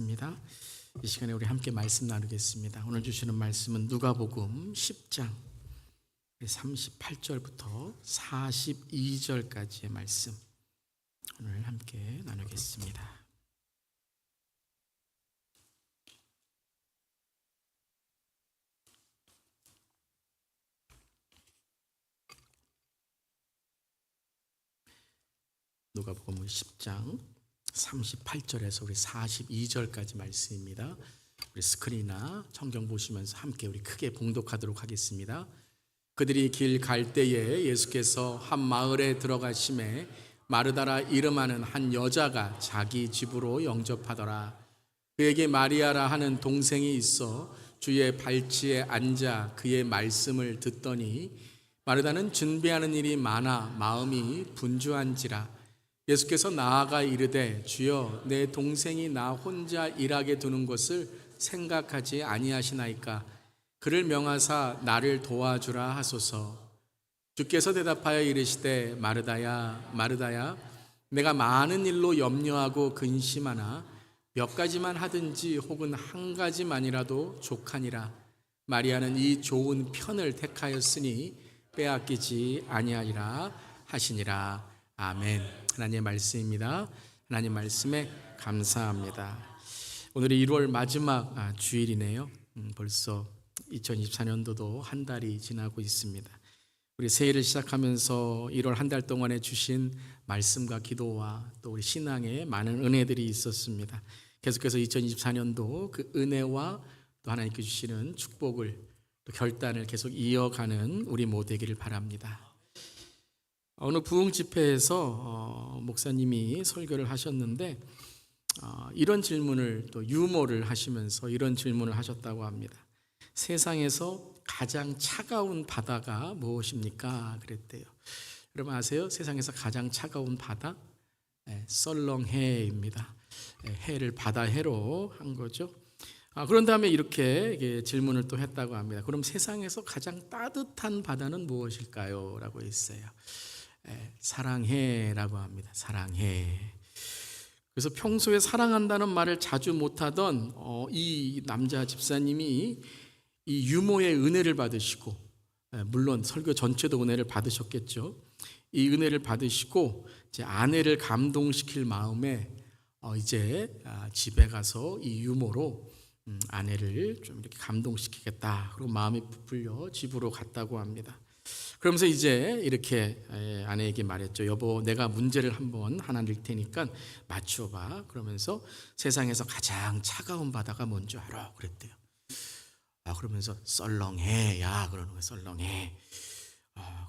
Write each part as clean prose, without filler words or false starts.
입니다. 이 시간에 우리 함께 말씀 나누겠습니다. 오늘 주시는 말씀은 누가복음 10장 38절부터 42절까지의 말씀 오늘 함께 나누겠습니다. 누가복음 10장 38절에서 우리 42절까지 말씀입니다. 우리 스크린이나 성경 보시면서 함께 우리 크게 봉독하도록 하겠습니다. 그들이 길 갈 때에 예수께서 한 마을에 들어가심에 마르다라 이름하는 한 여자가 자기 집으로 영접하더라. 그에게 마리아라 하는 동생이 있어 주의 발치에 앉아 그의 말씀을 듣더니 마르다는 준비하는 일이 많아 마음이 분주한지라. 예수께서 나아가 이르되 주여 내 동생이 나 혼자 일하게 두는 것을 생각하지 아니하시나이까. 그를 명하사 나를 도와주라 하소서. 주께서 대답하여 이르시되 마르다야 마르다야 내가 많은 일로 염려하고 근심하나 몇 가지만 하든지 혹은 한 가지만이라도 족하니라. 마리아는 이 좋은 편을 택하였으니 빼앗기지 아니하리라 하시니라. 아멘. 하나님의 말씀입니다. 하나님 말씀에 감사합니다. 오늘이 1월 마지막 주일이네요. 벌써 2024년도도 한 달이 지나고 있습니다. 우리 새해를 시작하면서 1월 한 달 동안에 주신 말씀과 기도와 또 우리 신앙에 많은 은혜들이 있었습니다. 계속해서 2024년도 그 은혜와 또 하나님께 주시는 축복을 또 결단을 계속 이어가는 우리 모두 되기를 바랍니다. 어느 부흥 집회에서 목사님이 설교를 하셨는데 이런 질문을 또 유머를 하시면서 이런 질문을 하셨다고 합니다. 세상에서 가장 차가운 바다가 무엇입니까? 그랬대요. 여러분 아세요? 세상에서 가장 차가운 바다? 썰렁해입니다. 해를 바다해로 한 거죠. 그런 다음에 이렇게 질문을 또 했다고 합니다. 그럼 세상에서 가장 따뜻한 바다는 무엇일까요? 라고 했어요. 사랑해라고 합니다. 사랑해. 그래서 평소에 사랑한다는 말을 자주 못하던 이 남자 집사님이 이 유모의 은혜를 받으시고, 물론 설교 전체도 은혜를 받으셨겠죠. 이 은혜를 받으시고 이제 아내를 감동시킬 마음에 이제 집에 가서 이 유모로 아내를 좀 이렇게 감동시키겠다. 그리고 마음이 부풀려 집으로 갔다고 합니다. 그러면서 이제 이렇게 아내에게 말했죠. 여보, 내가 문제를 한번 하나 낼 테니까 맞춰봐. 그러면서 세상에서 가장 차가운 바다가 뭔지 알아? 그랬대요. 그러면서 썰렁해. 야, 그러는 거야. 썰렁해.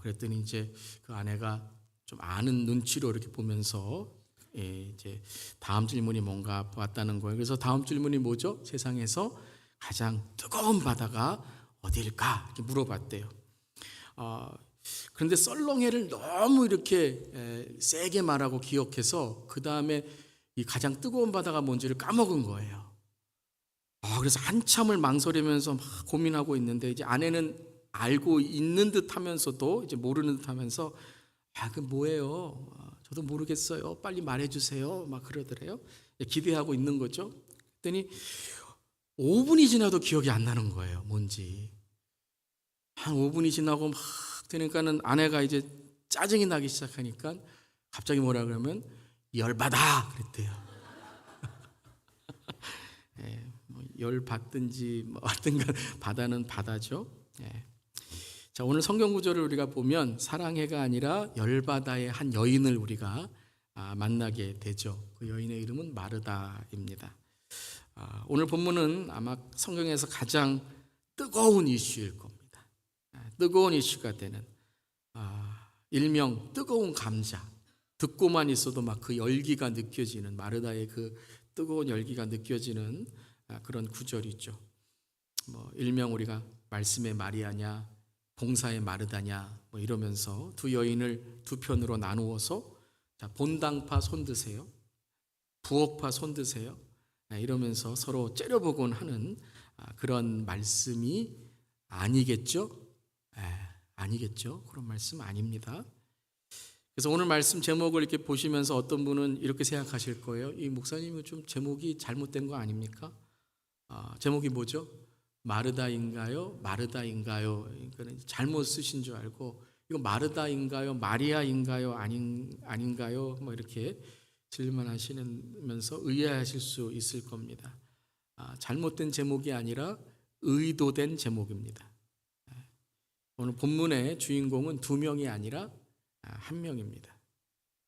그랬더니 이제 그 아내가 좀 아는 눈치로 이렇게 보면서 이제 다음 질문이 뭔가 봤다는 거예요. 그래서 다음 질문이 뭐죠? 세상에서 가장 뜨거운 바다가 어디일까? 이렇게 물어봤대요. 그런데 썰렁해를 너무 이렇게 세게 말하고 기억해서 그 다음에 이 가장 뜨거운 바다가 뭔지를 까먹은 거예요. 그래서 한참을 망설이면서 막 고민하고 있는데 이제 아내는 알고 있는 듯 하면서도 이제 모르는 듯 하면서 그 뭐예요? 저도 모르겠어요. 빨리 말해주세요. 막 그러더래요. 기대하고 있는 거죠. 그랬더니 5분이 지나도 기억이 안 나는 거예요. 뭔지. 한 5분이 지나고 막 되니까는 아내가 이제 짜증이 나기 시작하니까 갑자기 뭐라 그러면 열받아 그랬대요. 열 받든지 뭐 하든간 바다는 바다죠. 자, 오늘 성경 구절을 우리가 보면 사랑해가 아니라 열바다의 한 여인을 우리가 만나게 되죠. 그 여인의 이름은 마르다입니다. 오늘 본문은 아마 성경에서 가장 뜨거운 이슈일 겁니다. 뜨거운 이슈가 되는 일명 뜨거운 감자. 듣고만 있어도 막 그 열기가 느껴지는 마르다의 그 뜨거운 열기가 느껴지는 그런 구절이죠. 일명 우리가 말씀의 마리아냐 봉사의 마르다냐 이러면서 두 여인을 두 편으로 나누어서 본당파 손드세요, 부엌파 손드세요 이러면서 서로 째려보곤 하는 그런 말씀이 아니겠죠? 아니겠죠. 그런 말씀 아닙니다. 그래서 오늘 말씀 제목을 이렇게 보시면서 어떤 분은 이렇게 생각하실 거예요. 이 목사님은 좀 제목이 잘못된 거 아닙니까? 제목이 뭐죠? 마르다인가요? 마르다인가요? 그러니까 잘못 쓰신 줄 알고 이거 마르다인가요? 마리아인가요? 아닌가요? 뭐 이렇게 질문하시면서 의아하실 수 있을 겁니다. 잘못된 제목이 아니라 의도된 제목입니다. 오늘 본문의 주인공은 두 명이 아니라 한 명입니다.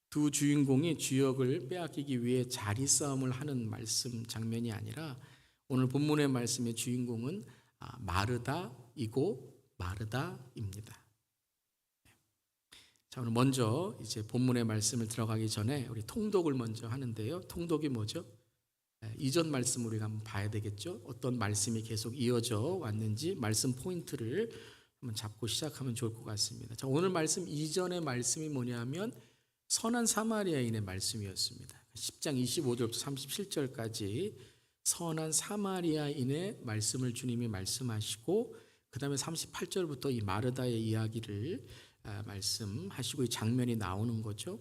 두 주인공이 주역을 빼앗기기 위해 자리 싸움을 하는 말씀 장면이 아니라 오늘 본문의 말씀의 주인공은 마르다이고 마르다입니다. 자, 오늘 먼저 이제 본문의 말씀을 들어가기 전에 우리 통독을 먼저 하는데요. 통독이 뭐죠? 이전 말씀 우리가 한번 봐야 되겠죠. 어떤 말씀이 계속 이어져 왔는지 말씀 포인트를 한번 잡고 시작하면 좋을 것 같습니다. 자, 오늘 말씀 이전의 말씀이 뭐냐면 선한 사마리아인의 말씀이었습니다. 10장 25절부터 37절까지 선한 사마리아인의 말씀을 주님이 말씀하시고 그 다음에 38절부터 이 마르다의 이야기를 말씀하시고 이 장면이 나오는 거죠.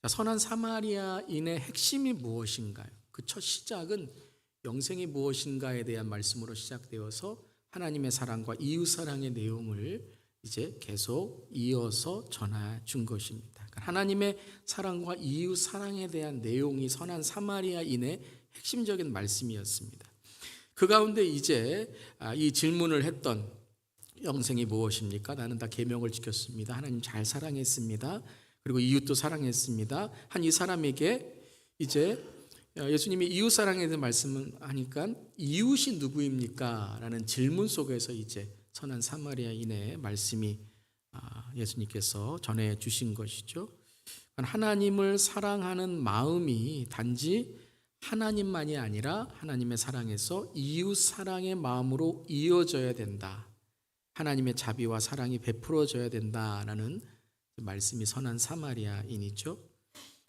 자, 선한 사마리아인의 핵심이 무엇인가요? 그 첫 시작은 영생이 무엇인가에 대한 말씀으로 시작되어서 하나님의 사랑과 이웃 사랑의 내용을 이제 계속 이어서 전해 준 것입니다. 그러니까 하나님의 사랑과 이웃 사랑에 대한 내용이 선한 사마리아인의 핵심적인 말씀이었습니다. 그 가운데 이제 이 질문을 했던 영생이 무엇입니까? 나는 다 계명을 지켰습니다. 하나님 잘 사랑했습니다. 그리고 이웃도 사랑했습니다. 한 이 사람에게 이제 예수님이 이웃 사랑에 대한 말씀을 하니까 이웃이 누구입니까? 라는 질문 속에서 이제 선한 사마리아인의 말씀이 예수님께서 전해 주신 것이죠. 하나님을 사랑하는 마음이 단지 하나님만이 아니라 하나님의 사랑에서 이웃 사랑의 마음으로 이어져야 된다. 하나님의 자비와 사랑이 베풀어져야 된다라는 말씀이 선한 사마리아인이죠.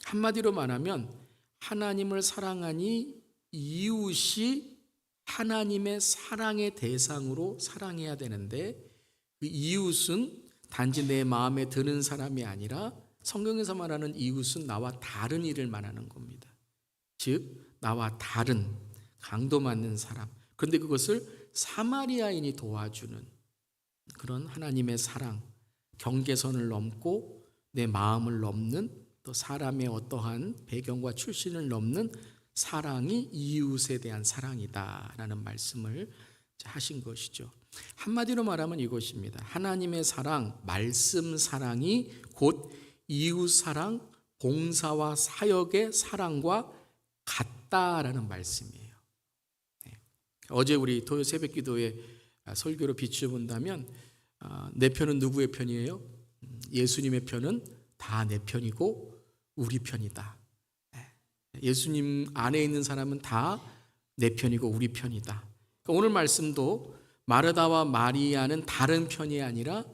한마디로 말하면 하나님을 사랑하니 이웃이 하나님의 사랑의 대상으로 사랑해야 되는데 그 이웃은 단지 내 마음에 드는 사람이 아니라 성경에서 말하는 이웃은 나와 다른 일을 말하는 겁니다. 즉 나와 다른 강도 맞는 사람. 그런데 그것을 사마리아인이 도와주는 그런 하나님의 사랑, 경계선을 넘고 내 마음을 넘는 또 사람의 어떠한 배경과 출신을 넘는 사랑이 이웃에 대한 사랑이다라는 말씀을 하신 것이죠. 한마디로 말하면 이것입니다. 하나님의 사랑, 말씀 사랑이 곧 이웃 사랑, 봉사와 사역의 사랑과 같다라는 말씀이에요. 어제 우리 토요 새벽 기도에 설교로 비추어본다면 내 편은 누구의 편이에요? 예수님의 편은 다 내 편이고 우리 편이다. 예수님 안에 있는 사람은 다 내 편이고 우리 편이다. 그러니까 오늘 말씀도 마르다와 마리아는 다른 편이 아니라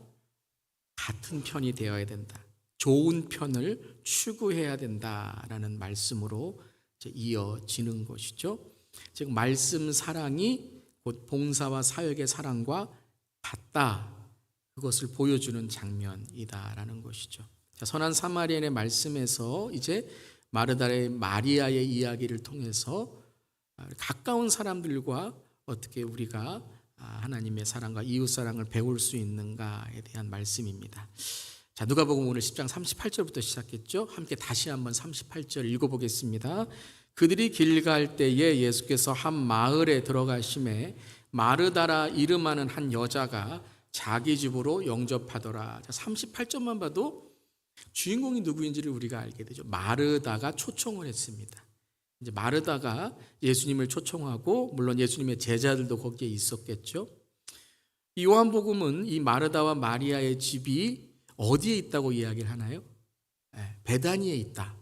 같은 편이 되어야 된다. 좋은 편을 추구해야 된다라는 말씀으로 이어지는 것이죠. 즉 말씀 사랑이 곧 봉사와 사역의 사랑과 같다. 그것을 보여주는 장면이다라는 것이죠. 자, 선한 사마리아인의 말씀에서 이제 마르다의 마리아의 이야기를 통해서 가까운 사람들과 어떻게 우리가 하나님의 사랑과 이웃 사랑을 배울 수 있는가에 대한 말씀입니다. 자, 누가복음 오늘 10장 38절부터 시작했죠. 함께 다시 한번 38절 읽어보겠습니다. 그들이 길 갈 때에 예수께서 한 마을에 들어가심에 마르다라 이름하는 한 여자가 자기 집으로 영접하더라. 38절만 봐도 주인공이 누구인지를 우리가 알게 되죠. 마르다가 초청을 했습니다. 이제 마르다가 예수님을 초청하고 물론 예수님의 제자들도 거기에 있었겠죠. 이 요한복음은 이 마르다와 마리아의 집이 어디에 있다고 이야기를 하나요? 베다니에 있다.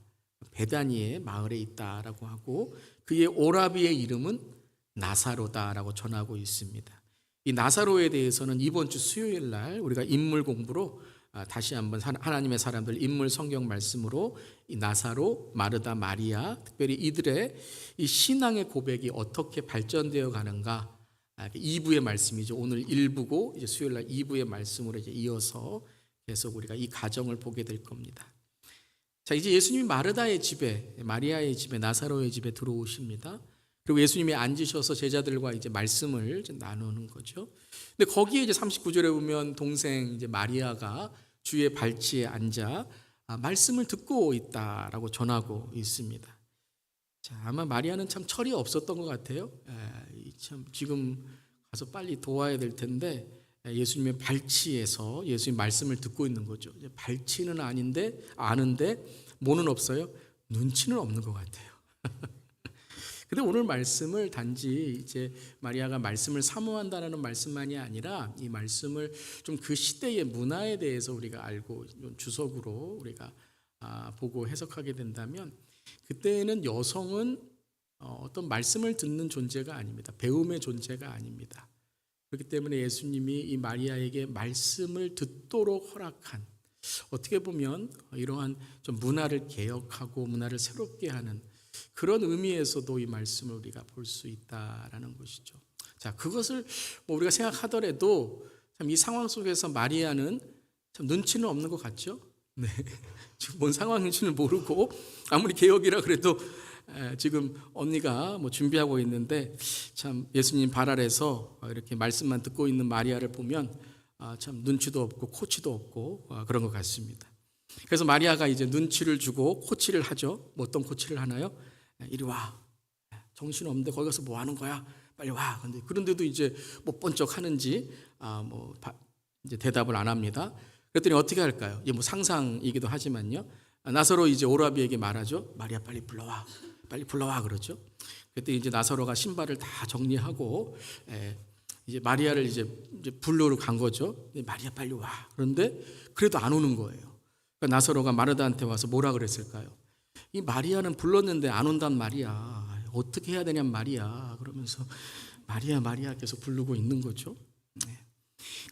베다니의 마을에 있다라고 하고 그의 오라비의 이름은 나사로다라고 전하고 있습니다. 이 나사로에 대해서는 이번 주 수요일 날 우리가 인물 공부로 다시 한번 하나님의 사람들 인물 성경 말씀으로 이 나사로, 마르다, 마리아 특별히 이들의 이 신앙의 고백이 어떻게 발전되어 가는가 2부의 말씀이죠. 오늘 1부고 이제 수요일 날 2부의 말씀으로 이제 이어서 계속 우리가 이 과정을 보게 될 겁니다. 자, 이제 예수님이 마르다의 집에, 마리아의 집에, 나사로의 집에 들어오십니다. 그리고 예수님이 앉으셔서 제자들과 이제 말씀을 이제 나누는 거죠. 근데 거기에 이제 39절에 보면 동생 이제 마리아가 주의 발치에 앉아 말씀을 듣고 있다라고 전하고 있습니다. 자, 아마 마리아는 참 철이 없었던 것 같아요. 참 지금 가서 빨리 도와야 될 텐데 예수님의 발치에서 예수님 말씀을 듣고 있는 거죠. 발치는 아는데 뭐는 없어요? 눈치는 없는 것 같아요. 근데 오늘 말씀을 단지 이제 마리아가 말씀을 사모한다는 말씀만이 아니라 이 말씀을 좀 그 시대의 문화에 대해서 우리가 알고 주석으로 우리가 보고 해석하게 된다면 그때는 여성은 어떤 말씀을 듣는 존재가 아닙니다. 배움의 존재가 아닙니다. 그렇기 때문에 예수님이 이 마리아에게 말씀을 듣도록 허락한, 어떻게 보면 이러한 좀 문화를 개혁하고 문화를 새롭게 하는 그런 의미에서도 이 말씀을 우리가 볼 수 있다라는 것이죠. 자, 그것을 뭐 우리가 생각하더라도 참 이 상황 속에서 마리아는 참 눈치는 없는 것 같죠. 네, 지금 뭔 상황인지는 모르고 아무리 개혁이라 그래도 지금 언니가 뭐 준비하고 있는데 참 예수님 발 아래서 이렇게 말씀만 듣고 있는 마리아를 보면 참 눈치도 없고 코치도 없고 그런 것 같습니다. 그래서 마리아가 이제 눈치를 주고 코치를 하죠. 뭐 어떤 코치를 하나요? 이리 와. 정신 없는데 거기 가서 뭐 하는 거야? 빨리 와. 그런데도 이제 못 본 척 하는지 이제 대답을 안 합니다. 그랬더니 어떻게 할까요? 이게 뭐 상상이기도 하지만요. 나사로 이제 오라비에게 말하죠. 마리아 빨리 불러와. 빨리 불러와 그러죠. 그때 이제 나사로가 신발을 다 정리하고 이제 마리아를 이제 부르러 간 거죠. 마리아 빨리 와. 그런데 그래도 안 오는 거예요. 그러니까 나사로가 마르다한테 와서 뭐라 그랬을까요? 이 마리아는 불렀는데 안 온단 말이야. 어떻게 해야 되냔 말이야. 그러면서 마리아 계속 부르고 있는 거죠.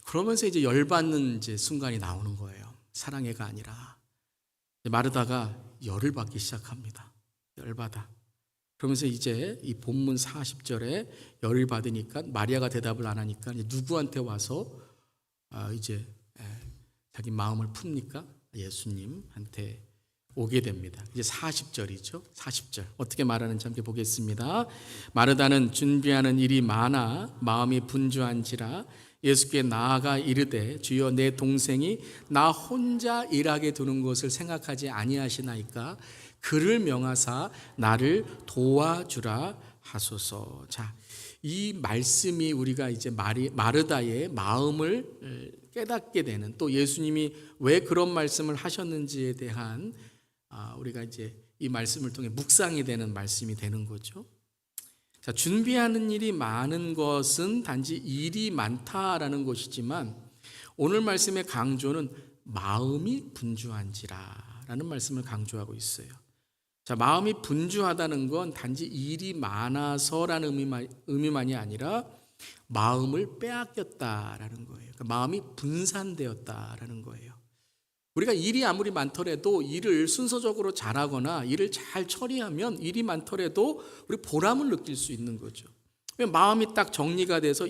그러면서 이제 열받는 이제 순간이 나오는 거예요. 사랑해가 아니라 마르다가 열을 받기 시작합니다. 열받아. 그러면서 이제 이 본문 40절에 열을 받으니까 마리아가 대답을 안 하니까 이제 누구한테 와서 이제 자기 마음을 풉니까? 예수님한테 오게 됩니다. 이제 40절이죠. 40절 어떻게 말하는지 함께 보겠습니다. 마르다는 준비하는 일이 많아 마음이 분주한지라 예수께 나아가 이르되 주여 내 동생이 나 혼자 일하게 두는 것을 생각하지 아니하시나이까 그를 명하사 나를 도와주라 하소서. 자, 이 말씀이 우리가 이제 마르다의 마음을 깨닫게 되는, 또 예수님이 왜 그런 말씀을 하셨는지에 대한 우리가 이제 이 말씀을 통해 묵상이 되는 말씀이 되는 거죠. 자, 준비하는 일이 많은 것은 단지 일이 많다라는 것이지만 오늘 말씀의 강조는 마음이 분주한지라라는 말씀을 강조하고 있어요. 자, 마음이 분주하다는 건 단지 일이 많아서라는 의미만이 아니라 마음을 빼앗겼다라는 거예요. 그러니까 마음이 분산되었다라는 거예요. 우리가 일이 아무리 많더라도 일을 순서적으로 잘하거나 일을 잘 처리하면 일이 많더라도 우리 보람을 느낄 수 있는 거죠. 마음이 딱 정리가 돼서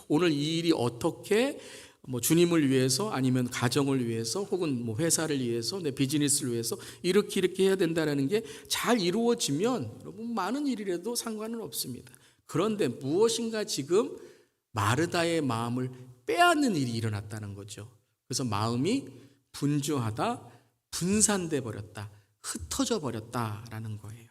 오늘 이 일이 어떻게 뭐 주님을 위해서 아니면 가정을 위해서 혹은 뭐 회사를 위해서 내 비즈니스를 위해서 이렇게 해야 된다는 게 잘 이루어지면 여러분 많은 일이라도 상관은 없습니다. 그런데 무엇인가 지금 마르다의 마음을 빼앗는 일이 일어났다는 거죠. 그래서 마음이 분주하다, 분산돼 버렸다, 흩어져 버렸다라는 거예요.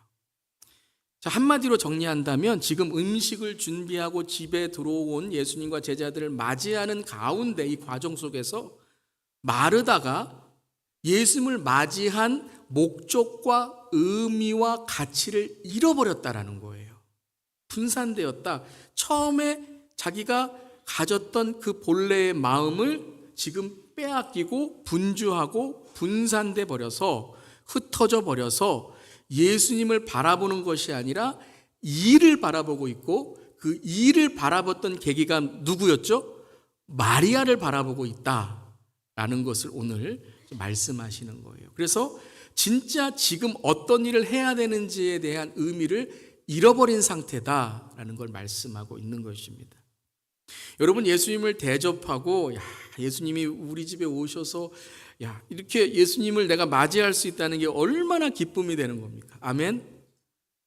자, 한마디로 정리한다면 지금 음식을 준비하고 집에 들어온 예수님과 제자들을 맞이하는 가운데 이 과정 속에서 마르다가 예수님을 맞이한 목적과 의미와 가치를 잃어버렸다라는 거예요. 분산되었다. 처음에 자기가 가졌던 그 본래의 마음을 지금 빼앗기고 분주하고 분산돼 버려서 흩어져 버려서 예수님을 바라보는 것이 아니라 일을 바라보고 있고 그 일을 바라봤던 계기가 누구였죠? 마리아를 바라보고 있다라는 것을 오늘 말씀하시는 거예요. 그래서 진짜 지금 어떤 일을 해야 되는지에 대한 의미를 잃어버린 상태다라는 걸 말씀하고 있는 것입니다. 여러분, 예수님을 대접하고 예수님이 우리 집에 오셔서 야, 이렇게 예수님을 내가 맞이할 수 있다는 게 얼마나 기쁨이 되는 겁니까? 아멘.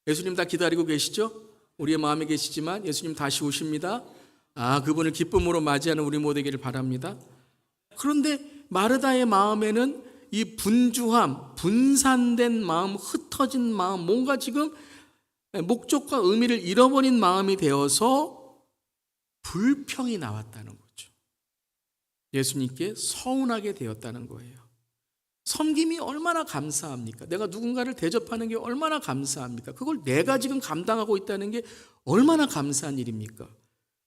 예수님 다 기다리고 계시죠? 우리의 마음에 계시지만 예수님 다시 오십니다. 그분을 기쁨으로 맞이하는 우리 모두 되기를 바랍니다. 그런데 마르다의 마음에는 이 분주함, 분산된 마음, 흩어진 마음, 뭔가 지금 목적과 의미를 잃어버린 마음이 되어서 불평이 나왔다는 거죠. 예수님께 서운하게 되었다는 거예요. 섬김이 얼마나 감사합니까? 내가 누군가를 대접하는 게 얼마나 감사합니까? 그걸 내가 지금 감당하고 있다는 게 얼마나 감사한 일입니까?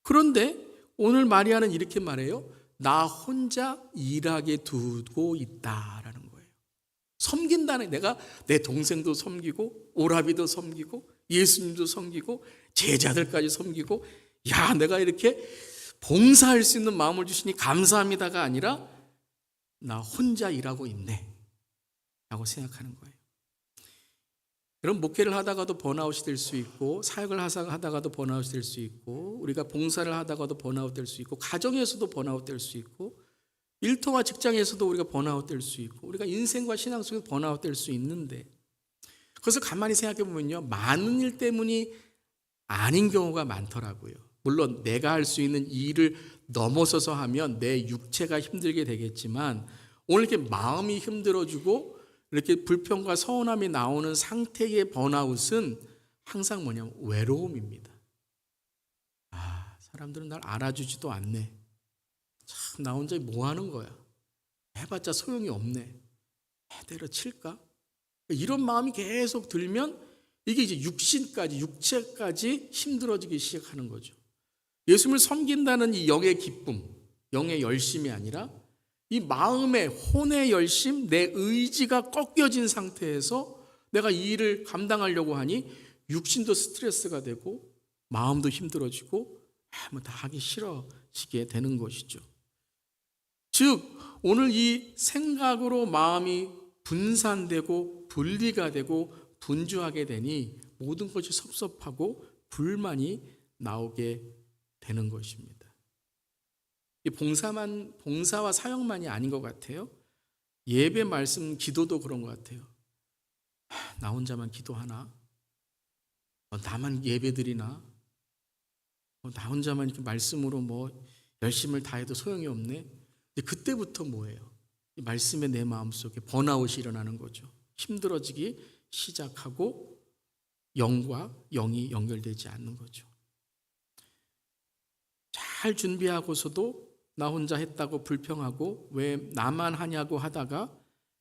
그런데 오늘 마리아는 이렇게 말해요. 나 혼자 일하게 두고 있다라는 거예요. 섬긴다는, 내가 내 동생도 섬기고 오라비도 섬기고 예수님도 섬기고 제자들까지 섬기고, 야, 내가 이렇게 봉사할 수 있는 마음을 주시니 감사합니다가 아니라 나 혼자 일하고 있네 라고 생각하는 거예요. 여러분, 목회를 하다가도 번아웃이 될 수 있고, 사역을 하다가도 번아웃이 될 수 있고, 우리가 봉사를 하다가도 번아웃 될 수 있고, 가정에서도 번아웃 될 수 있고, 일터와 직장에서도 우리가 번아웃 될 수 있고, 우리가 인생과 신앙 속에서 번아웃 될 수 있는데, 그것을 가만히 생각해 보면요, 많은 일 때문이 아닌 경우가 많더라고요. 물론 내가 할 수 있는 일을 넘어서서 하면 내 육체가 힘들게 되겠지만, 오늘 이렇게 마음이 힘들어지고 이렇게 불평과 서운함이 나오는 상태의 번아웃은 항상 뭐냐면 외로움입니다. 사람들은 날 알아주지도 않네. 참, 나 혼자 뭐 하는 거야? 해봤자 소용이 없네. 때려칠까? 이런 마음이 계속 들면 이게 이제 육체까지 힘들어지기 시작하는 거죠. 예수님을 섬긴다는 이 영의 기쁨, 영의 열심이 아니라 이 마음의 혼의 열심, 내 의지가 꺾여진 상태에서 내가 이 일을 감당하려고 하니 육신도 스트레스가 되고 마음도 힘들어지고 다 하기 싫어지게 되는 것이죠. 즉 오늘 이 생각으로 마음이 분산되고 분리가 되고 분주하게 되니 모든 것이 섭섭하고 불만이 나오게 되는 것입니다. 이 봉사와 사역만이 아닌 것 같아요. 예배, 말씀, 기도도 그런 것 같아요. 나 혼자만 기도하나? 나만 예배드리나? 나 혼자만 이렇게 말씀으로 열심을 다해도 소용이 없네. 그때부터 뭐예요? 이 말씀에 내 마음속에 번아웃이 일어나는 거죠. 힘들어지기 시작하고 영과 영이 연결되지 않는 거죠. 잘 준비하고서도 나 혼자 했다고 불평하고 왜 나만 하냐고 하다가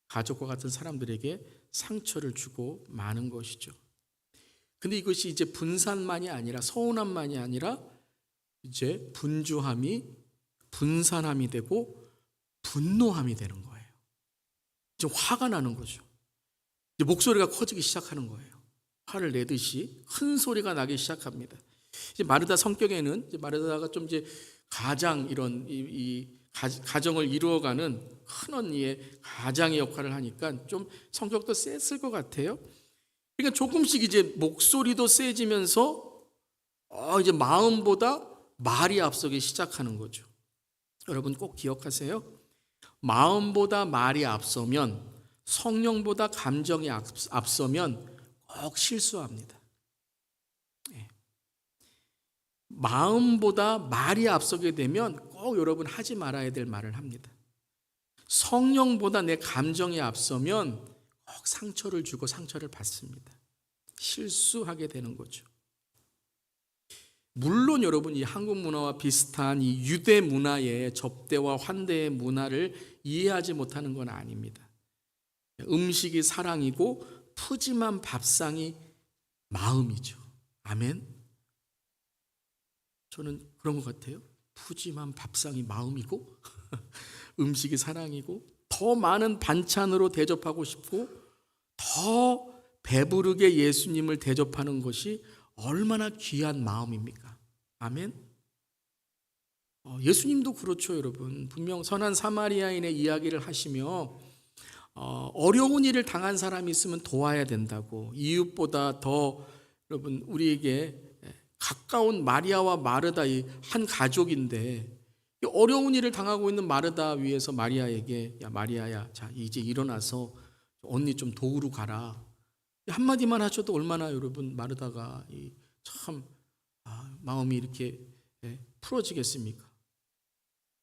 가족과 같은 사람들에게 상처를 주고 마는 것이죠. 근데 이것이 이제 분산만이 아니라, 서운함만이 아니라 이제 분주함이 분산함이 되고 분노함이 되는 거예요. 이제 화가 나는 거죠. 이제 목소리가 커지기 시작하는 거예요. 화를 내듯이 큰 소리가 나기 시작합니다. 이제 마르다 성격에는 이제 마르다가 좀 이제 가장 이런 가정을 이루어가는 큰 언니의 가장의 역할을 하니까 좀 성격도 셌을 것 같아요. 그러니까 조금씩 이제 목소리도 세지면서 이제 마음보다 말이 앞서기 시작하는 거죠. 여러분 꼭 기억하세요. 마음보다 말이 앞서면, 성령보다 감정이 앞서면 꼭 실수합니다. 마음보다 말이 앞서게 되면 꼭 여러분 하지 말아야 될 말을 합니다. 성령보다 내 감정이 앞서면 꼭 상처를 주고 상처를 받습니다. 실수하게 되는 거죠. 물론 여러분 이 한국 문화와 비슷한 이 유대 문화의 접대와 환대의 문화를 이해하지 못하는 건 아닙니다. 음식이 사랑이고 푸짐한 밥상이 마음이죠. 아멘. 저는 그런 것 같아요. 푸짐한 밥상이 마음이고 음식이 사랑이고 더 많은 반찬으로 대접하고 싶고 더 배부르게 예수님을 대접하는 것이 얼마나 귀한 마음입니까? 아멘. 예수님도 그렇죠, 여러분. 분명 선한 사마리아인의 이야기를 하시며 어려운 일을 당한 사람이 있으면 도와야 된다고, 이웃보다 더 여러분 우리에게 가까운 마리아와 마르다 이 한 가족인데 어려운 일을 당하고 있는 마르다 위에서 마리아에게 야 마리아야, 자 이제 일어나서 언니 좀 도우러 가라. 한마디만 하셔도 얼마나 여러분 마르다가 참 마음이 이렇게 풀어지겠습니까?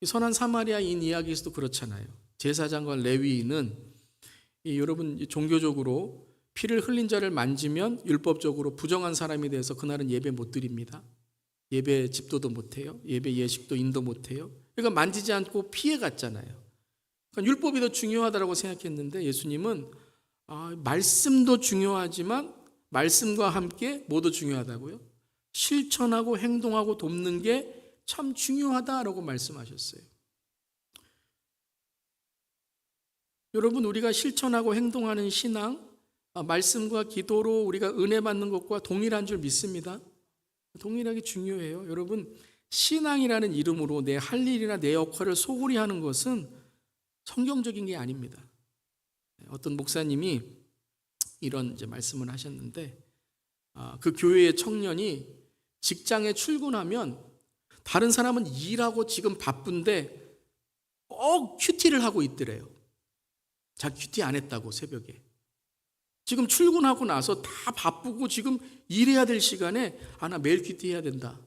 이 선한 사마리아인 이야기에서도 그렇잖아요. 제사장과 레위인은 여러분 종교적으로 피를 흘린 자를 만지면 율법적으로 부정한 사람이 돼서 그날은 예배 못 드립니다. 예배 집도도 못해요. 예배 예식도 인도 못해요. 그러니까 만지지 않고 피해 갔잖아요. 그러니까 율법이 더 중요하다고 생각했는데 예수님은 말씀도 중요하지만 말씀과 함께 뭐도 중요하다고요? 실천하고 행동하고 돕는 게 참 중요하다라고 말씀하셨어요. 여러분, 우리가 실천하고 행동하는 신앙, 말씀과 기도로 우리가 은혜 받는 것과 동일한 줄 믿습니다. 동일하게 중요해요. 여러분, 신앙이라는 이름으로 내 할 일이나 내 역할을 소홀히 하는 것은 성경적인 게 아닙니다. 어떤 목사님이 이런 이제 말씀을 하셨는데, 그 교회의 청년이 직장에 출근하면 다른 사람은 일하고 지금 바쁜데 꼭 큐티를 하고 있더래요. 자기 큐티 안 했다고 새벽에. 지금 출근하고 나서 다 바쁘고 지금 일해야 될 시간에 나 매일 큐티 해야 된다.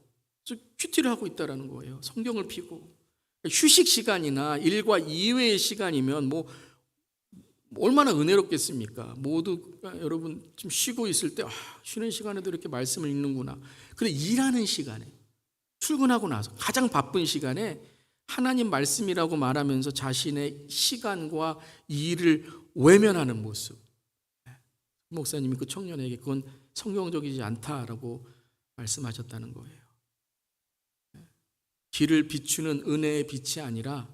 그래서 큐티를 하고 있다라는 거예요. 성경을 피고. 휴식 시간이나 일과 이외의 시간이면 뭐 얼마나 은혜롭겠습니까? 모두 여러분 좀 쉬고 있을 때 쉬는 시간에도 이렇게 말씀을 읽는구나. 근데 일하는 시간에 출근하고 나서 가장 바쁜 시간에 하나님 말씀이라고 말하면서 자신의 시간과 일을 외면하는 모습. 목사님이 그 청년에게 그건 성경적이지 않다라고 말씀하셨다는 거예요. 길을 비추는 은혜의 빛이 아니라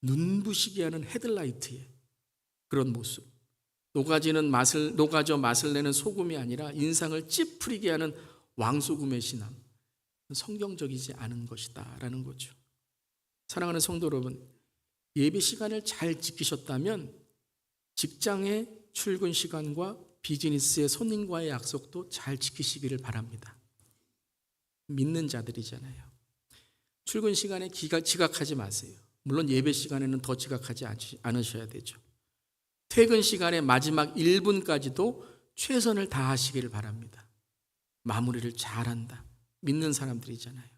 눈부시게 하는 헤드라이트의 그런 모습. 녹아져 맛을 내는 소금이 아니라 인상을 찌푸리게 하는 왕소금의 신앙. 성경적이지 않은 것이다 라는 거죠. 사랑하는 성도 여러분, 예배 시간을 잘 지키셨다면 직장의 출근 시간과 비즈니스의 손님과의 약속도 잘 지키시기를 바랍니다. 믿는 자들이잖아요. 출근 시간에 지각하지 마세요. 물론 예배 시간에는 더 지각하지 않으셔야 되죠. 퇴근 시간의 마지막 1분까지도 최선을 다하시기를 바랍니다. 마무리를 잘한다. 믿는 사람들이잖아요.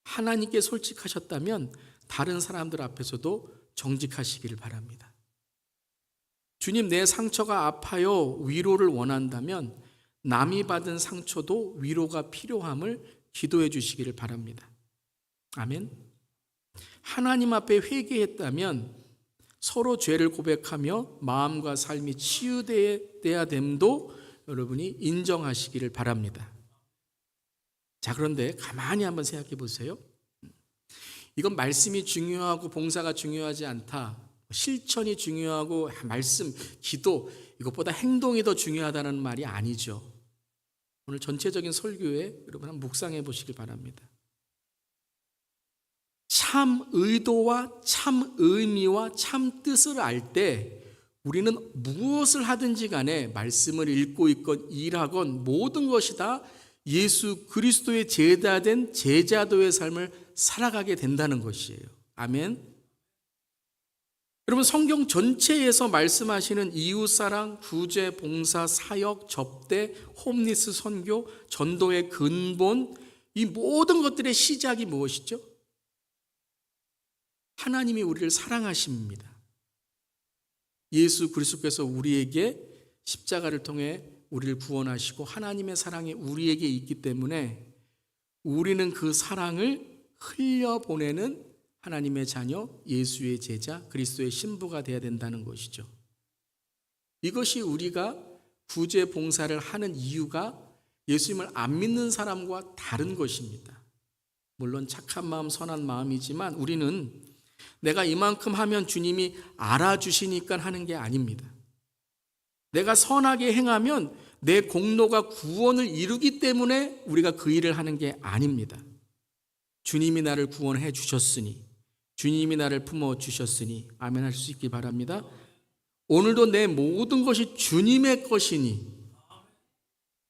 하나님께 솔직하셨다면 다른 사람들 앞에서도 정직하시기를 바랍니다. 주님, 내 상처가 아파요 위로를 원한다면 남이 받은 상처도 위로가 필요함을 기도해 주시기를 바랍니다. 아멘. 하나님 앞에 회개했다면 서로 죄를 고백하며 마음과 삶이 치유되어야 됨도 여러분이 인정하시기를 바랍니다. 자, 그런데 가만히 한번 생각해 보세요. 이건 말씀이 중요하고 봉사가 중요하지 않다. 실천이 중요하고 말씀, 기도 이것보다 행동이 더 중요하다는 말이 아니죠. 오늘 전체적인 설교에 여러분 한번 묵상해 보시길 바랍니다. 참 의도와 참 의미와 참 뜻을 알 때 우리는 무엇을 하든지 간에 말씀을 읽고 있건 일하건 모든 것이 다 예수 그리스도의 제자된 제자도의 삶을 살아가게 된다는 것이에요. 아멘. 여러분, 성경 전체에서 말씀하시는 이웃사랑, 구제, 봉사, 사역, 접대, 홈리스 선교, 전도의 근본, 이 모든 것들의 시작이 무엇이죠? 하나님이 우리를 사랑하십니다. 예수 그리스도께서 우리에게 십자가를 통해 우리를 구원하시고 하나님의 사랑이 우리에게 있기 때문에 우리는 그 사랑을 흘려보내는 하나님의 자녀, 예수의 제자, 그리스도의 신부가 되어야 된다는 것이죠. 이것이 우리가 구제 봉사를 하는 이유가 예수님을 안 믿는 사람과 다른 것입니다. 물론 착한 마음, 선한 마음이지만 우리는 내가 이만큼 하면 주님이 알아주시니까 하는 게 아닙니다. 내가 선하게 행하면 내 공로가 구원을 이루기 때문에 우리가 그 일을 하는 게 아닙니다. 주님이 나를 구원해 주셨으니, 주님이 나를 품어 주셨으니 아멘 할 수 있기 바랍니다. 오늘도 내 모든 것이 주님의 것이니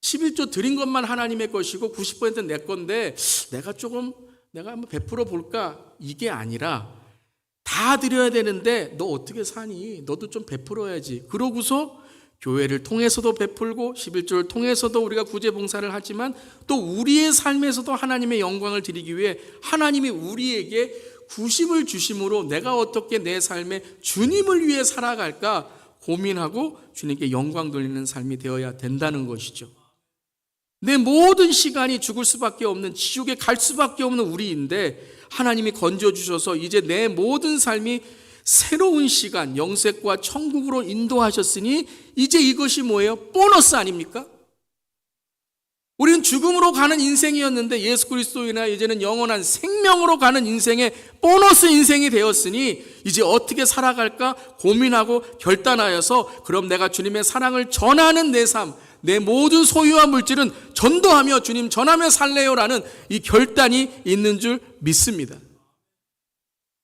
11조 드린 것만 하나님의 것이고 90%는 내 건데 내가 조금 내가 한번 베풀어 볼까? 이게 아니라 다 드려야 되는데 너 어떻게 사니? 너도 좀 베풀어야지. 그러고서 교회를 통해서도 베풀고 11조를 통해서도 우리가 구제봉사를 하지만 또 우리의 삶에서도 하나님의 영광을 드리기 위해 하나님이 우리에게 구심을 주심으로 내가 어떻게 내 삶에 주님을 위해 살아갈까 고민하고 주님께 영광 돌리는 삶이 되어야 된다는 것이죠. 내 모든 시간이 죽을 수밖에 없는, 지옥에 갈 수밖에 없는 우리인데 하나님이 건져주셔서 이제 내 모든 삶이 새로운 시간, 영생과 천국으로 인도하셨으니 이제 이것이 뭐예요? 보너스 아닙니까? 우리는 죽음으로 가는 인생이었는데 예수 그리스도로 인하여 이제는 영원한 생명으로 가는 인생의 보너스 인생이 되었으니 이제 어떻게 살아갈까 고민하고 결단하여서 그럼 내가 주님의 사랑을 전하는 내 삶, 내 모든 소유와 물질은 전도하며 주님 전하며 살래요라는 이 결단이 있는 줄 믿습니다.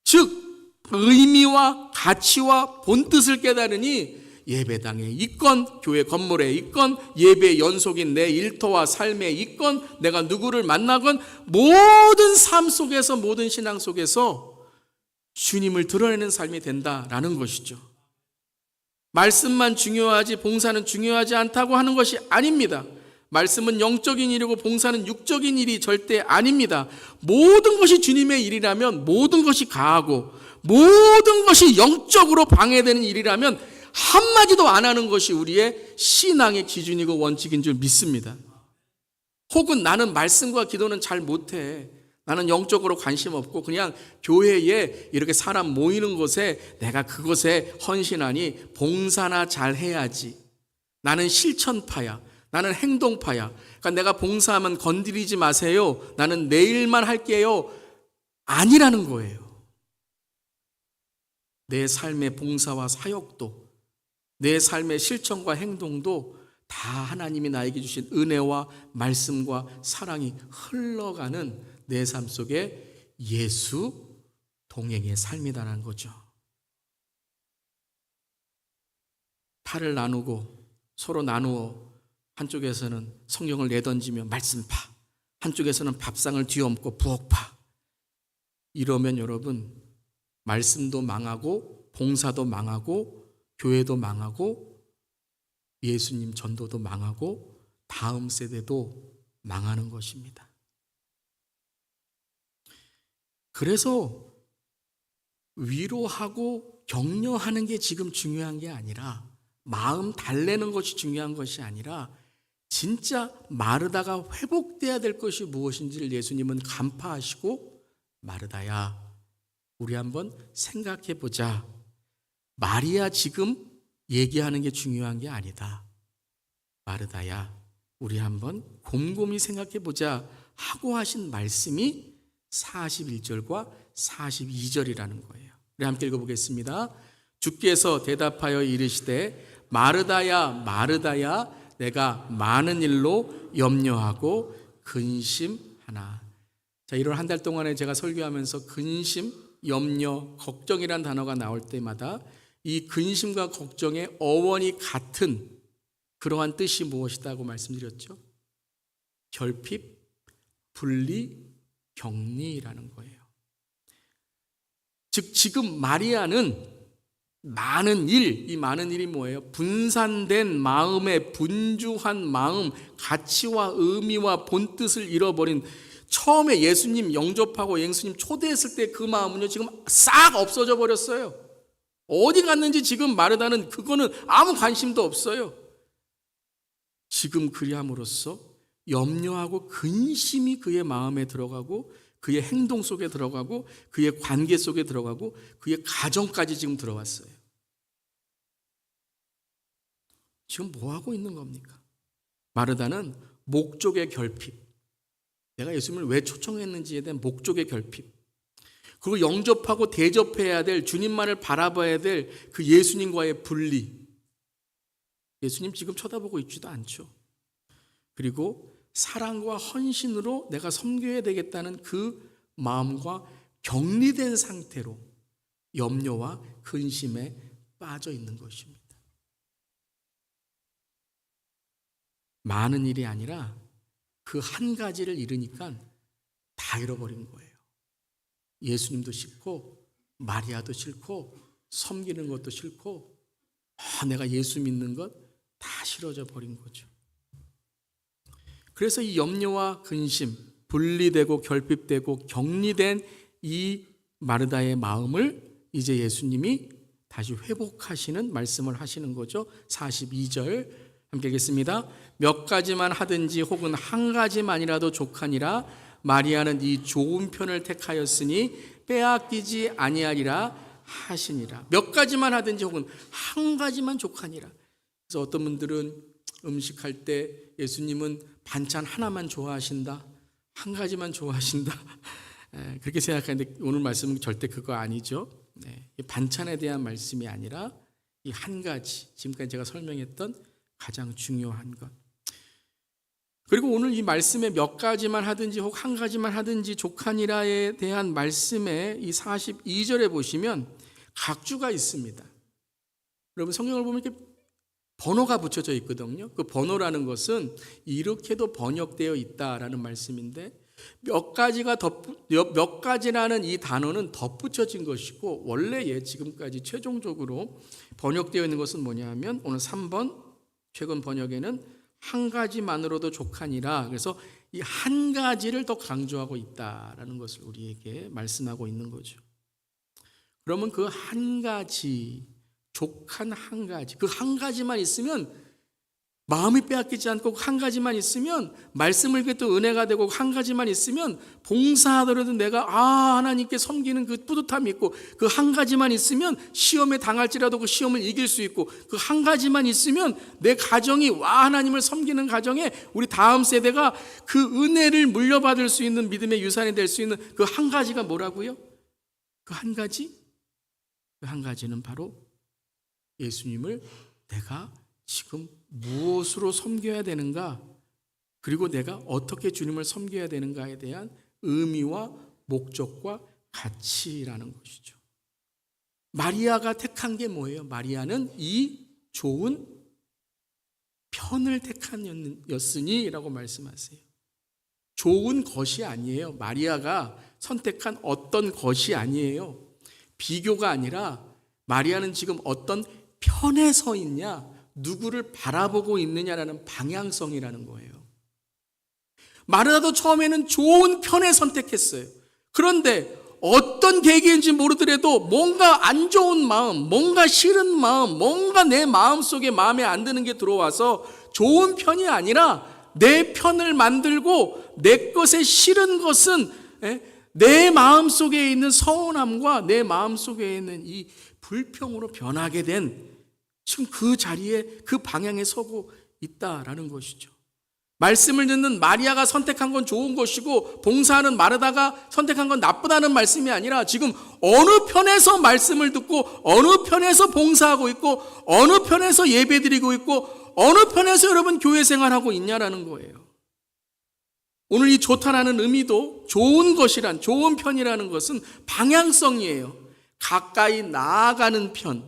즉 의미와 가치와 본뜻을 깨달으니 예배당에 있건 교회 건물에 있건 예배 연속인 내 일터와 삶에 있건 내가 누구를 만나건 모든 삶 속에서 모든 신앙 속에서 주님을 드러내는 삶이 된다라는 것이죠. 말씀만 중요하지 봉사는 중요하지 않다고 하는 것이 아닙니다. 말씀은 영적인 일이고 봉사는 육적인 일이 절대 아닙니다. 모든 것이 주님의 일이라면 모든 것이 가하고 모든 것이 영적으로 방해되는 일이라면 한마디도 안 하는 것이 우리의 신앙의 기준이고 원칙인 줄 믿습니다. 혹은 나는 말씀과 기도는 잘 못해. 나는 영적으로 관심 없고 그냥 교회에 이렇게 사람 모이는 곳에 내가 그것에 헌신하니 봉사나 잘 해야지. 나는 실천파야. 나는 행동파야. 그러니까 내가 봉사하면 건드리지 마세요. 나는 내 일만 할게요. 아니라는 거예요. 내 삶의 봉사와 사역도 내 삶의 실천과 행동도 다 하나님이 나에게 주신 은혜와 말씀과 사랑이 흘러가는 내 삶 속에 예수 동행의 삶이라는 거죠. 팔을 나누고 서로 나누어 한쪽에서는 성경을 내던지며 말씀파, 한쪽에서는 밥상을 뒤엎고 부엌파. 이러면 여러분 말씀도 망하고 봉사도 망하고 교회도 망하고 예수님 전도도 망하고 다음 세대도 망하는 것입니다. 그래서 위로하고 격려하는 게 지금 중요한 게 아니라 마음 달래는 것이 중요한 것이 아니라 진짜 마르다가 회복돼야 될 것이 무엇인지를 예수님은 간파하시고 마르다야 우리 한번 생각해 보자. 마리아 지금 얘기하는 게 중요한 게 아니다. 마르다야 우리 한번 곰곰이 생각해 보자 하고 하신 말씀이 41절과 42절이라는 거예요. 우리 함께 읽어보겠습니다. 주께서 대답하여 이르시되 마르다야 마르다야 내가 많은 일로 염려하고 근심하나. 자, 1월 한 달 동안에 제가 설교하면서 근심, 염려, 걱정이란 단어가 나올 때마다 이 근심과 걱정의 어원이 같은 그러한 뜻이 무엇이다고 말씀드렸죠? 결핍, 분리, 격리라는 거예요. 즉 지금 마리아는 많은 일, 이 많은 일이 뭐예요? 분산된 마음의 분주한 마음, 가치와 의미와 본뜻을 잃어버린 처음에 예수님 영접하고 예수님 초대했을 때 그 마음은요 지금 싹 없어져 버렸어요. 어디 갔는지 지금 마르다는 그거는 아무 관심도 없어요. 지금 그리함으로써 염려하고 근심이 그의 마음에 들어가고 그의 행동 속에 들어가고 그의 관계 속에 들어가고 그의 가정까지 지금 들어왔어요. 지금 뭐 하고 있는 겁니까? 마르다는 목적의 결핍, 내가 예수님을 왜 초청했는지에 대한 목적의 결핍, 그리고 영접하고 대접해야 될 주님만을 바라봐야 될 그 예수님과의 분리, 예수님 지금 쳐다보고 있지도 않죠. 그리고 사랑과 헌신으로 내가 섬겨야 되겠다는 그 마음과 격리된 상태로 염려와 근심에 빠져 있는 것입니다. 많은 일이 아니라 그 한 가지를 잃으니까 다 잃어버린 거예요. 예수님도 싫고 마리아도 싫고 섬기는 것도 싫고 내가 예수 믿는 것 다 싫어져 버린 거죠. 그래서 이 염려와 근심, 분리되고 결핍되고 격리된 이 마르다의 마음을 이제 예수님이 다시 회복하시는 말씀을 하시는 거죠. 42절 함께 읽겠습니다. 몇 가지만 하든지 혹은 한 가지만이라도 족하니라. 마리아는 이 좋은 편을 택하였으니 빼앗기지 아니하리라 하시니라. 몇 가지만 하든지 혹은 한 가지만 족하니라. 그래서 어떤 분들은 음식할 때 예수님은 반찬 하나만 좋아하신다, 한 가지만 좋아하신다, 그렇게 생각하는데 오늘 말씀은 절대 그거 아니죠. 반찬에 대한 말씀이 아니라 이 한 가지, 지금까지 제가 설명했던 가장 중요한 것. 그리고 오늘 이 말씀에 몇 가지만 하든지 혹 한 가지만 하든지 족하니라에 대한 말씀에 이 42절에 보시면 각주가 있습니다. 여러분 성경을 보면 이렇게 번호가 붙여져 있거든요. 그 번호라는 것은 이렇게도 번역되어 있다라는 말씀인데 몇 가지라는 이 단어는 덧붙여진 것이고 원래 지금까지 최종적으로 번역되어 있는 것은 뭐냐면 오늘 3번 최근 번역에는 한 가지만으로도 족하니라. 그래서 이 한 가지를 더 강조하고 있다라는 것을 우리에게 말씀하고 있는 거죠. 그러면 그 한 가지, 족한 한 가지, 그 한 가지만 있으면 마음이 빼앗기지 않고 한 가지만 있으면 말씀을 읽을 때 은혜가 되고 한 가지만 있으면 봉사하더라도 내가 하나님께 섬기는 그 뿌듯함이 있고 그 한 가지만 있으면 시험에 당할지라도 그 시험을 이길 수 있고 그 한 가지만 있으면 내 가정이 하나님을 섬기는 가정에 우리 다음 세대가 그 은혜를 물려받을 수 있는 믿음의 유산이 될 수 있는 그 한 가지가 뭐라고요? 그 한 가지? 그 한 가지는 바로 예수님을 내가 지금 무엇으로 섬겨야 되는가, 그리고 내가 어떻게 주님을 섬겨야 되는가에 대한 의미와 목적과 가치라는 것이죠. 마리아가 택한 게 뭐예요? 마리아는 이 좋은 편을 택한 였으니라고 말씀하세요. 좋은 것이 아니에요. 마리아가 선택한 어떤 것이 아니에요. 비교가 아니라 마리아는 지금 어떤 편에 서 있냐, 누구를 바라보고 있느냐라는 방향성이라는 거예요. 마르다도 처음에는 좋은 편에 선택했어요. 그런데 어떤 계기인지 모르더라도 뭔가 안 좋은 마음, 뭔가 싫은 마음, 뭔가 내 마음속에 마음에 안 드는 게 들어와서 좋은 편이 아니라 내 편을 만들고 내 것에 싫은 것은 내 마음속에 있는 서운함과 내 마음속에 있는 이 불평으로 변하게 된 지금 그 자리에 그 방향에 서고 있다라는 것이죠. 말씀을 듣는 마리아가 선택한 건 좋은 것이고 봉사하는 마르다가 선택한 건 나쁘다는 말씀이 아니라 지금 어느 편에서 말씀을 듣고 어느 편에서 봉사하고 있고 어느 편에서 예배드리고 있고 어느 편에서 여러분 교회 생활하고 있냐라는 거예요. 오늘 이 좋다라는 의미도 좋은 것이란, 좋은 편이라는 것은 방향성이에요. 가까이 나아가는 편,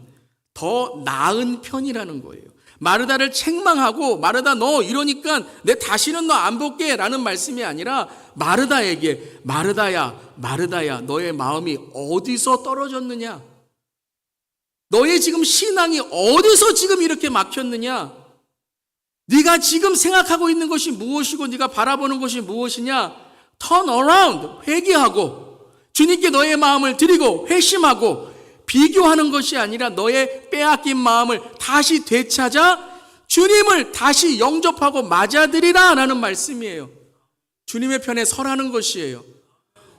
더 나은 편이라는 거예요. 마르다를 책망하고 마르다 너 이러니까 내 다시는 너 안 볼게 라는 말씀이 아니라 마르다에게 마르다야 너의 마음이 어디서 떨어졌느냐, 너의 지금 신앙이 어디서 지금 이렇게 막혔느냐, 네가 지금 생각하고 있는 것이 무엇이고 네가 바라보는 것이 무엇이냐, turn around, 회개하고 주님께 너의 마음을 드리고 회심하고 비교하는 것이 아니라 너의 빼앗긴 마음을 다시 되찾아 주님을 다시 영접하고 맞아들이라 라는 말씀이에요. 주님의 편에 서라는 것이에요.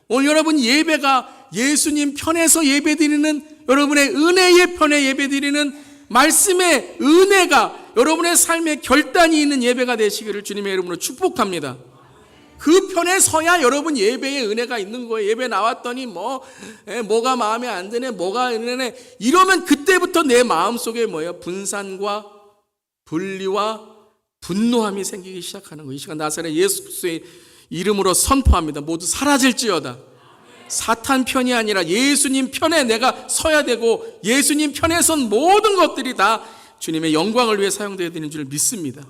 오늘 여러분 예배가 예수님 편에서 예배드리는, 여러분의 은혜의 편에 예배드리는 말씀의 은혜가 여러분의 삶에 결단이 있는 예배가 되시기를 주님의 이름으로 축복합니다. 그 편에 서야 여러분 예배에 은혜가 있는 거예요. 예배 나왔더니 뭐가 마음에 안 드네, 뭐가 은혜네 이러면 그때부터 내 마음속에 뭐예요? 분산과 분리와 분노함이 생기기 시작하는 거예요. 이 시간 나사렛 예수 그리스도의 이름으로 선포합니다. 모두 사라질지어다. 사탄 편이 아니라 예수님 편에 내가 서야 되고 예수님 편에 선 모든 것들이 다 주님의 영광을 위해 사용되어야 되는 줄 믿습니다.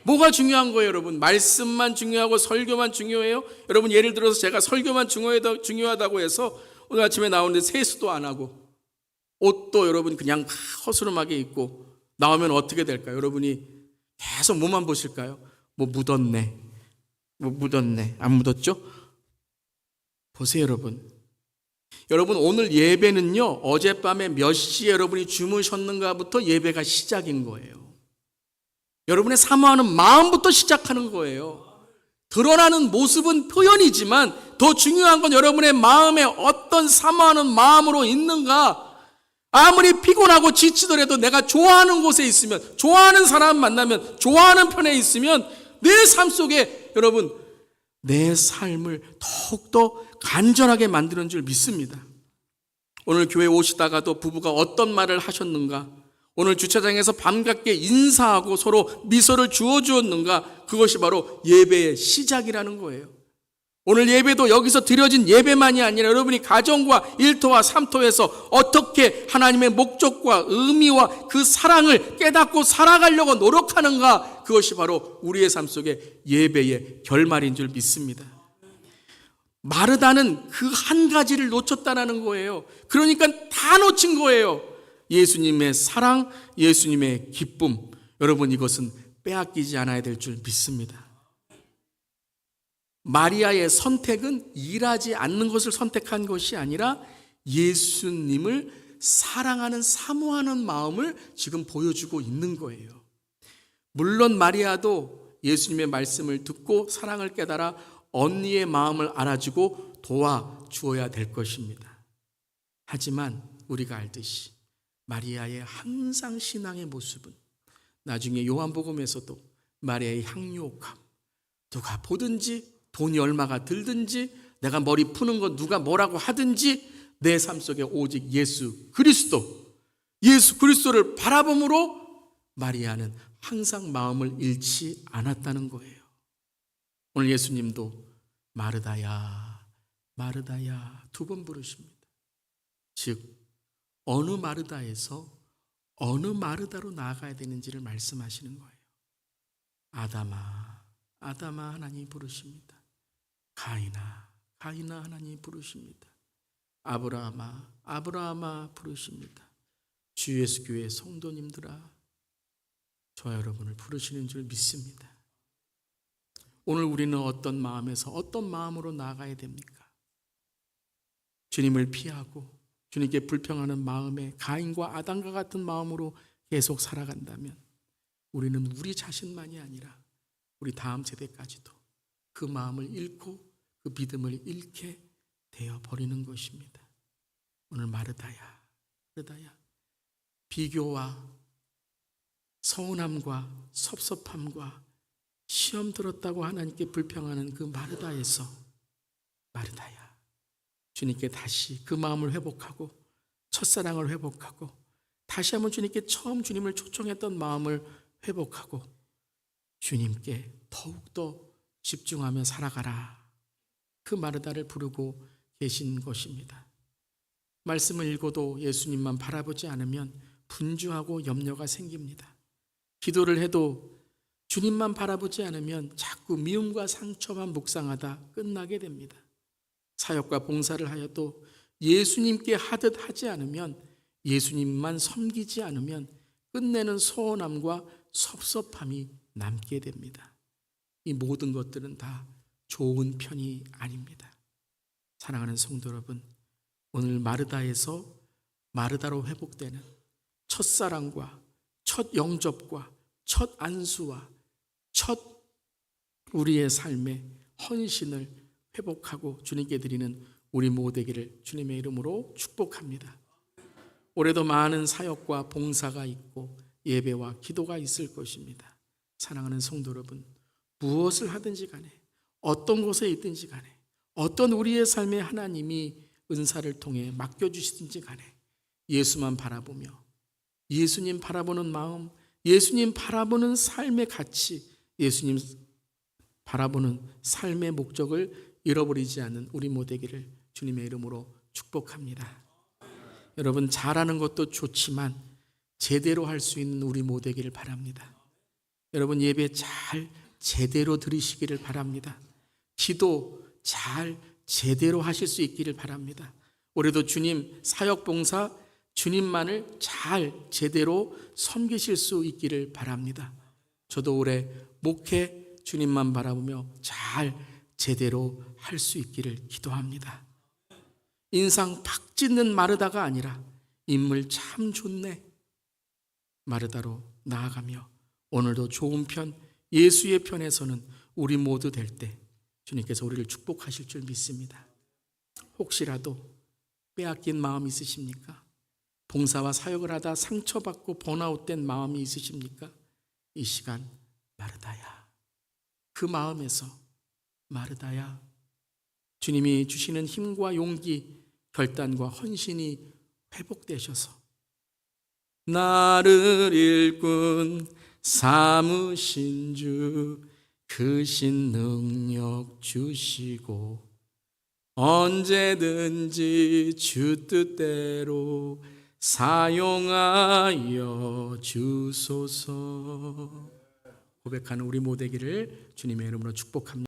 뭐가 중요한 거예요, 여러분? 말씀만 중요하고 설교만 중요해요? 여러분 예를 들어서 제가 설교만 중요하다고 해서 오늘 아침에 나오는데 세수도 안 하고 옷도 여러분 그냥 막 허스름하게 입고 나오면 어떻게 될까요? 여러분이 계속 뭐만 보실까요? 뭐 묻었네, 뭐 묻었네. 안 묻었죠? 보세요, 여러분. 여러분, 오늘 예배는요, 어젯밤에 몇 시에 여러분이 주무셨는가부터 예배가 시작인 거예요. 여러분의 사모하는 마음부터 시작하는 거예요. 드러나는 모습은 표현이지만 더 중요한 건 여러분의 마음에 어떤 사모하는 마음으로 있는가. 아무리 피곤하고 지치더라도 내가 좋아하는 곳에 있으면, 좋아하는 사람 만나면, 좋아하는 편에 있으면 내 삶 속에 여러분 내 삶을 더욱더 간절하게 만드는 줄 믿습니다. 오늘 교회 오시다가도 부부가 어떤 말을 하셨는가, 오늘 주차장에서 반갑게 인사하고 서로 미소를 주어주었는가, 그것이 바로 예배의 시작이라는 거예요. 오늘 예배도 여기서 드려진 예배만이 아니라 여러분이 가정과 일터와 삼터에서 어떻게 하나님의 목적과 의미와 그 사랑을 깨닫고 살아가려고 노력하는가, 그것이 바로 우리의 삶 속에 예배의 결말인 줄 믿습니다. 마르다는 그 한 가지를 놓쳤다는 거예요. 그러니까 다 놓친 거예요. 예수님의 사랑, 예수님의 기쁨, 여러분 이것은 빼앗기지 않아야 될 줄 믿습니다. 마리아의 선택은 일하지 않는 것을 선택한 것이 아니라 예수님을 사랑하는, 사모하는 마음을 지금 보여주고 있는 거예요. 물론 마리아도 예수님의 말씀을 듣고 사랑을 깨달아 언니의 마음을 알아주고 도와주어야 될 것입니다. 하지만 우리가 알듯이 마리아의 항상 신앙의 모습은 나중에 요한복음에서도 마리아의 향유옥함, 누가 보든지 돈이 얼마가 들든지 내가 머리 푸는 거 누가 뭐라고 하든지 내 삶 속에 오직 예수 그리스도를 바라봄으로 마리아는 항상 마음을 잃지 않았다는 거예요. 오늘 예수님도 마르다야 마르다야 2번 부르십니다. 즉 어느 마르다에서 어느 마르다로 나아가야 되는지를 말씀하시는 거예요. 아담아 아담아 하나님 부르십니다. 가인아 가인아 하나님 부르십니다. 아브라함아 아브라함아 부르십니다. 주 예수 교회 성도님들아, 저와 여러분을 부르시는 줄 믿습니다. 오늘 우리는 어떤 마음에서 어떤 마음으로 나아가야 됩니까? 주님을 피하고 주님께 불평하는 마음에 가인과 아담과 같은 마음으로 계속 살아간다면 우리는 우리 자신만이 아니라 우리 다음 세대까지도 그 마음을 잃고 그 믿음을 잃게 되어버리는 것입니다. 오늘 마르다야 비교와 서운함과 섭섭함과 시험 들었다고 하나님께 불평하는 그 마르다에서 마르다야 주님께 다시 그 마음을 회복하고 첫사랑을 회복하고 다시 한번 주님께 처음 주님을 초청했던 마음을 회복하고 주님께 더욱더 집중하며 살아가라, 그 마르다를 부르고 계신 것입니다. 말씀을 읽어도 예수님만 바라보지 않으면 분주하고 염려가 생깁니다. 기도를 해도 주님만 바라보지 않으면 자꾸 미움과 상처만 묵상하다 끝나게 됩니다. 사역과 봉사를 하여도 예수님께 하듯 하지 않으면, 예수님만 섬기지 않으면 끝내는 서운함과 섭섭함이 남게 됩니다. 이 모든 것들은 다 좋은 편이 아닙니다. 사랑하는 성도 여러분, 오늘 마르다에서 마르다로 회복되는 첫사랑과 첫 영접과 첫 안수와 첫 우리의 삶의 헌신을 회복하고 주님께 드리는 우리 모두 되기를 주님의 이름으로 축복합니다. 올해도 많은 사역과 봉사가 있고 예배와 기도가 있을 것입니다. 사랑하는 성도 여러분, 무엇을 하든지 간에 어떤 곳에 있든지 간에 어떤 우리의 삶에 하나님이 은사를 통해 맡겨주시든지 간에 예수만 바라보며 예수님 바라보는 마음, 예수님 바라보는 삶의 가치, 예수님 바라보는 삶의 목적을 잃어버리지 않는 우리 모두 되기를 주님의 이름으로 축복합니다. 여러분, 잘하는 것도 좋지만 제대로 할 수 있는 우리 모두 되기를 바랍니다. 여러분, 예배 잘 제대로 드리시기를 바랍니다. 기도 잘 제대로 하실 수 있기를 바랍니다. 올해도 주님 사역 봉사 주님만을 잘 제대로 섬기실 수 있기를 바랍니다. 저도 올해 목회 주님만 바라보며 잘 제대로 할 수 있기를 기도합니다. 인상 팍 찢는 마르다가 아니라 인물 참 좋네 마르다로 나아가며 오늘도 좋은 편 예수의 편에서는 우리 모두 될 때 주님께서 우리를 축복하실 줄 믿습니다. 혹시라도 빼앗긴 마음이 있으십니까? 봉사와 사역을 하다 상처받고 번아웃된 마음이 있으십니까? 이 시간 마르다야, 그 마음에서 마르다야, 주님이 주시는 힘과 용기, 결단과 헌신이 회복되셔서 나를 일꾼 삼으신 주 크신 능력 주시고 언제든지 주 뜻대로 사용하여 주소서 고백하는 우리 모두에게 주님의 이름으로 축복합니다.